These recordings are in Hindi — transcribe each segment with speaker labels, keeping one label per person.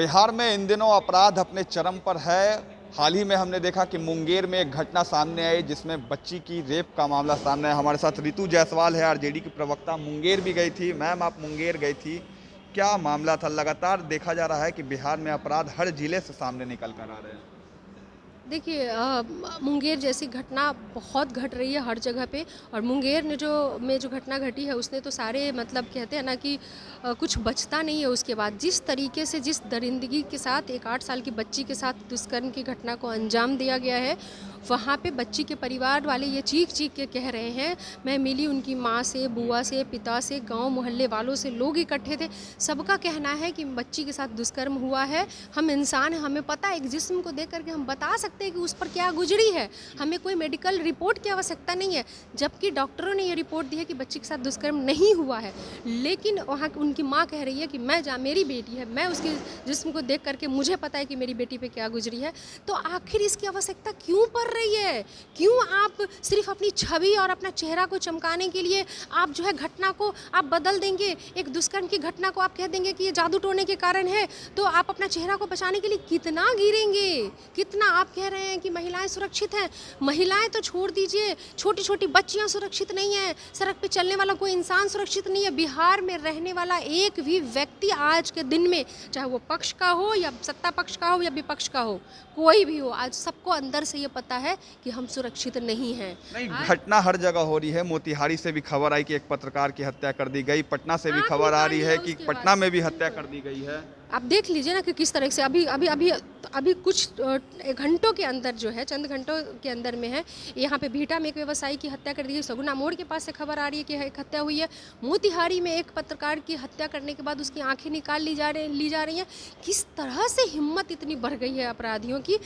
Speaker 1: बिहार में इन दिनों अपराध अपने चरम पर है। हाल ही में हमने देखा कि मुंगेर में एक घटना सामने आई जिसमें बच्ची की रेप का मामला सामने आया। हमारे साथ रितु जायसवाल है, आरजेडी की प्रवक्ता, मुंगेर भी गई थी। मैम, आप मुंगेर गई थी, क्या मामला था? लगातार देखा जा रहा है कि बिहार में अपराध हर जिले से सामने निकल कर आ रहे हैं।
Speaker 2: देखिए मुंगेर जैसी घटना बहुत घट रही है हर जगह पे। और मुंगेर ने जो घटना घटी है उसने तो सारे मतलब कहते हैं ना कि कुछ बचता नहीं है उसके बाद। जिस तरीके से जिस दरिंदगी के साथ एक 8 साल की बच्ची के साथ दुष्कर्म की घटना को अंजाम दिया गया है, वहाँ पे बच्ची के परिवार वाले ये चीख चीख के कह रहे हैं। मैं मिली उनकी माँ से, बुआ से, पिता से, गांव मोहल्ले वालों से, लोग इकट्ठे थे। सबका कहना है कि बच्ची के साथ दुष्कर्म हुआ है। हम इंसान हैं, हमें पता है, एक जिस्म को देख करके हम बता सकते हैं कि उस पर क्या गुजरी है। हमें कोई मेडिकल रिपोर्ट की आवश्यकता नहीं है, जबकि डॉक्टरों ने ये रिपोर्ट दी है कि बच्ची के साथ दुष्कर्म नहीं हुआ है। लेकिन वहाँ उनकी माँ कह रही है कि मेरी बेटी है, मैं उसके जिस्म को देख करके मुझे पता है कि मेरी बेटी पे क्या गुजरी है। तो आखिर इसकी आवश्यकता क्यों पड़ रही है? क्यों आप सिर्फ अपनी छवि और अपना चेहरा को चमकाने के लिए आप जो है घटना को आप बदल देंगे? एक दुष्कर्म की घटना को आप कह देंगे कि ये जादू टोने के कारण है, तो आप अपना चेहरा को बचाने के लिए कितना गिरेंगे? कितना आप कह रहे हैं कि महिलाएं सुरक्षित हैं। महिलाएं तो छोड़ दीजिए, छोटी छोटी बच्चियां सुरक्षित नहीं हैं, सड़क पे चलने वाला कोई इंसान सुरक्षित नहीं है। बिहार में रहने वाला एक भी व्यक्ति आज के दिन में, चाहे वो पक्ष का हो या सत्ता पक्ष का हो या विपक्ष का हो, कोई भी हो, आज सबको अंदर से ये पता है कि हम सुरक्षित नहीं हैं।
Speaker 1: नहीं, घटना हर जगह हो रही है। मोतिहारी से भी खबर आई कि एक पत्रकार की हत्या कर दी गई। पटना से भी खबर आ रही है कि पटना में भी हत्या कर दी गई है।
Speaker 2: आप देख लीजिए ना कि किस तरह से अभी अभी अभी अभी कुछ घंटों के अंदर जो है, चंद घंटों के अंदर में है, यहाँ पे भीटा में एक व्यवसायी की हत्या कर दी गई। सगुना मोड़ के पास से खबर आ रही है कि एक हत्या हुई है। मोतिहारी में एक पत्रकार की हत्या करने के बाद उसकी आंखें निकाल ली जा रही हैं। किस तरह से हिम्मत इतनी बढ़ गई है अपराधियों की।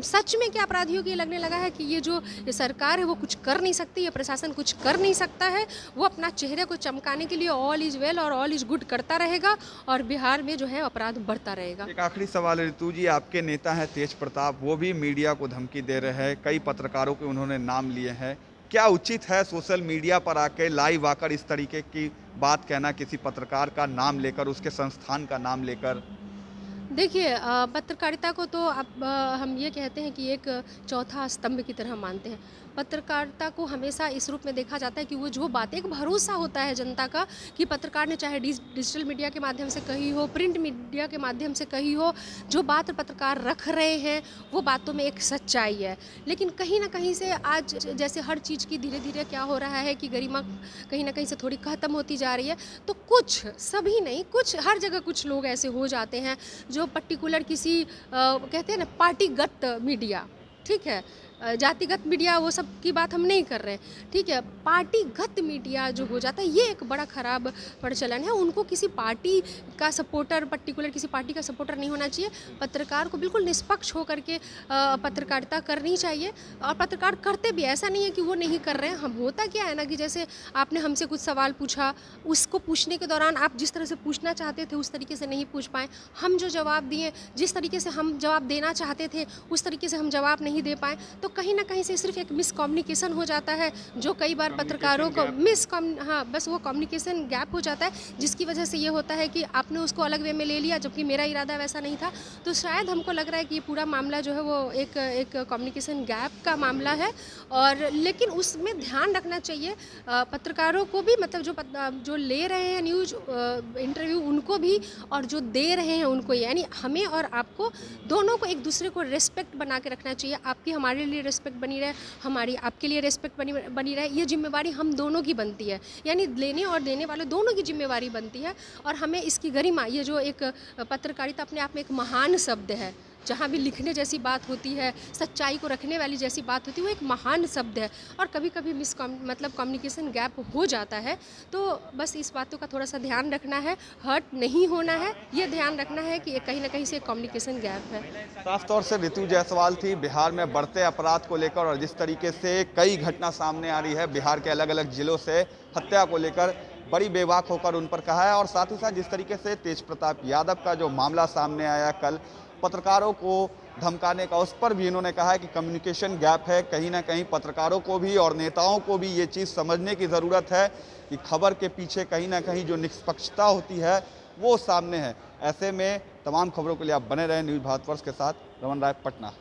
Speaker 2: सच में क्या अपराधियों की लगने लगा है कि ये सरकार है वो कुछ कर नहीं सकती, ये प्रशासन कुछ कर नहीं सकता है। वो अपना चेहरे को चमकाने के लिए ऑल इज वेल और ऑल इज गुड करता रहेगा और बिहार में जो है अपराध बढ़ता रहेगा।
Speaker 1: एक आखिरी सवाल है रितु जी, आपके नेता हैं तेज प्रताप, वो भी मीडिया को धमकी दे रहे हैं। कई पत्रकारों के उन्होंने नाम लिए हैं। क्या उचित है सोशल मीडिया पर आके लाइव आकर इस तरीके की बात कहना, किसी पत्रकार का नाम लेकर, उसके संस्थान का नाम लेकर?
Speaker 2: देखिए पत्रकारिता को तो अब हम ये कहते हैं कि एक चौथा स्तंभ की तरह मानते हैं। पत्रकारिता को हमेशा इस रूप में देखा जाता है कि वो जो बातें, एक भरोसा होता है जनता का कि पत्रकार ने चाहे डिजिटल मीडिया के माध्यम से कही हो, प्रिंट मीडिया के माध्यम से कही हो, जो बात पत्रकार रख रहे हैं वो बातों में एक सच्चाई है। लेकिन कहीं ना कहीं से आज जैसे हर चीज़ की धीरे धीरे क्या हो रहा है कि गरिमा कहीं ना कहीं से थोड़ी खत्म होती जा रही है। तो कुछ, सभी नहीं, कुछ हर जगह कुछ लोग ऐसे हो जाते हैं जो पर्टिकुलर किसी कहते हैं ना पार्टीगत मीडिया, ठीक है, जातिगत मीडिया वो सब की बात हम नहीं कर रहे हैं, ठीक है, पार्टीगत मीडिया जो हो जाता है ये एक बड़ा ख़राब प्रचलन है। उनको किसी पार्टी का सपोर्टर, पर्टिकुलर किसी पार्टी का सपोर्टर नहीं होना चाहिए। पत्रकार को बिल्कुल निष्पक्ष होकर के पत्रकारिता करनी चाहिए। और पत्रकार करते भी, ऐसा नहीं है कि वो नहीं कर रहे हैं। हम होता क्या है ना कि जैसे आपने हमसे कुछ सवाल पूछा, उसको पूछने के दौरान आप जिस तरह से पूछना चाहते थे उस तरीके से नहीं पूछ पाए। हम जो जवाब दिए, जिस तरीके से हम जवाब देना चाहते थे उस तरीके से हम जवाब नहीं दे पाए। तो कहीं ना कहीं से सिर्फ एक मिसकम्युनिकेशन हो जाता है, जो कई बार पत्रकारों को बस वो कम्युनिकेशन गैप हो जाता है, जिसकी वजह से ये होता है कि आपने उसको अलग वे में ले लिया, जबकि मेरा इरादा वैसा नहीं था। तो शायद हमको लग रहा है कि ये पूरा मामला जो है वो एक कम्युनिकेशन गैप का मामला है। और लेकिन उसमें ध्यान रखना चाहिए पत्रकारों को भी, मतलब जो ले रहे हैं न्यूज़ इंटरव्यू उनको भी, और जो दे रहे हैं उनको, यानी हमें और आपको दोनों को एक दूसरे को रिस्पेक्ट बना के रखना चाहिए। आपकी हमारे लिए रिस्पेक्ट बनी रहे, हमारी आपके लिए रिस्पेक्ट बनी रहे। ये जिम्मेवारी हम दोनों की बनती है, यानी लेने और देने वाले दोनों की जिम्मेवारी बनती है। और हमें इसकी गरिमा, ये जो एक पत्रकारिता अपने आप में एक महान शब्द है, जहाँ भी लिखने जैसी बात होती है, सच्चाई को रखने वाली जैसी बात होती है, वो एक महान शब्द है। और कभी कभी मतलब कम्युनिकेशन गैप हो जाता है। तो बस इस बातों का थोड़ा सा ध्यान रखना है, हर्ट नहीं होना है, ये ध्यान रखना है कि कहीं ना कहीं से कम्युनिकेशन गैप है।
Speaker 1: साफ तौर से रितु जायसवाल थी। बिहार में बढ़ते अपराध को लेकर और जिस तरीके से कई घटना सामने आ रही है बिहार के अलग अलग जिलों से हत्या को लेकर, बड़ी बेबाक होकर उन पर कहा है। और साथ ही साथ जिस तरीके से तेज प्रताप यादव का जो मामला सामने आया कल, पत्रकारों को धमकाने का, उस पर भी इन्होंने कहा है कि कम्युनिकेशन गैप है। कहीं ना कहीं पत्रकारों को भी और नेताओं को भी ये चीज़ समझने की ज़रूरत है कि खबर के पीछे कहीं ना कहीं जो निष्पक्षता होती है वो सामने है। ऐसे में तमाम खबरों के लिए आप बने रहें न्यूज़ भारतवर्ष के साथ। रमन राय, पटना।